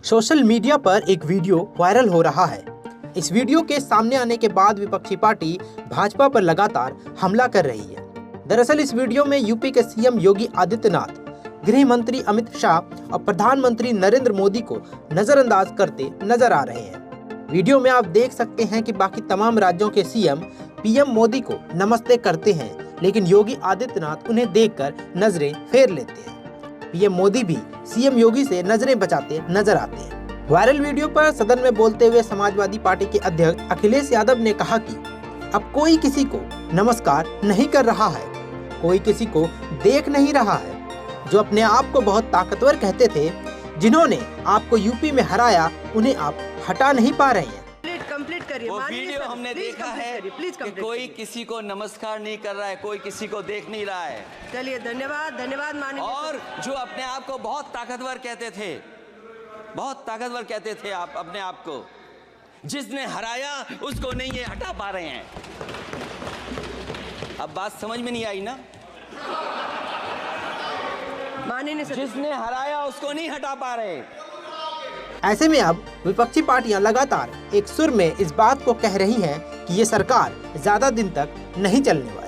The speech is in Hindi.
सोशल मीडिया पर एक वीडियो वायरल हो रहा है। इस वीडियो के सामने आने के बाद विपक्षी पार्टी भाजपा पर लगातार हमला कर रही है। दरअसल इस वीडियो में यूपी के सीएम योगी आदित्यनाथ, गृह मंत्री अमित शाह और प्रधानमंत्री नरेंद्र मोदी को नजरअंदाज करते नजर आ रहे हैं। वीडियो में आप देख सकते हैं कि बाकी तमाम राज्यों के सीएम पीएम मोदी को नमस्ते करते हैं, लेकिन योगी आदित्यनाथ उन्हें देखकर नजरें फेर लेते हैं। पीएम मोदी भी सीएम योगी से नजरें बचाते नजर आते हैं। वायरल वीडियो पर सदन में बोलते हुए समाजवादी पार्टी के अध्यक्ष अखिलेश यादव ने कहा कि अब कोई किसी को नमस्कार नहीं कर रहा है, कोई किसी को देख नहीं रहा है। जो अपने आप को बहुत ताकतवर कहते थे, जिन्होंने आपको यूपी में हराया, उन्हें आप हटा नहीं पा रहे हैं। वो वीडियो हमने देखा है कि कोई किसी को नमस्कार नहीं कर रहा है, कोई किसी को देख नहीं रहा है। चलिए, धन्यवाद माननीय। और जो अपने आप को बहुत ताकतवर कहते थे, बहुत ताकतवर कहते थे आप अपने आप को, जिसने हराया उसको नहीं ये हटा पा रहे हैं। अब बात समझ में नहीं आई ना? माननीय जिसने हराया उसको नहीं हटा पा रहे। ऐसे में अब विपक्षी पार्टियां लगातार एक सुर में इस बात को कह रही हैं कि ये सरकार ज्यादा दिन तक नहीं चलने वाली।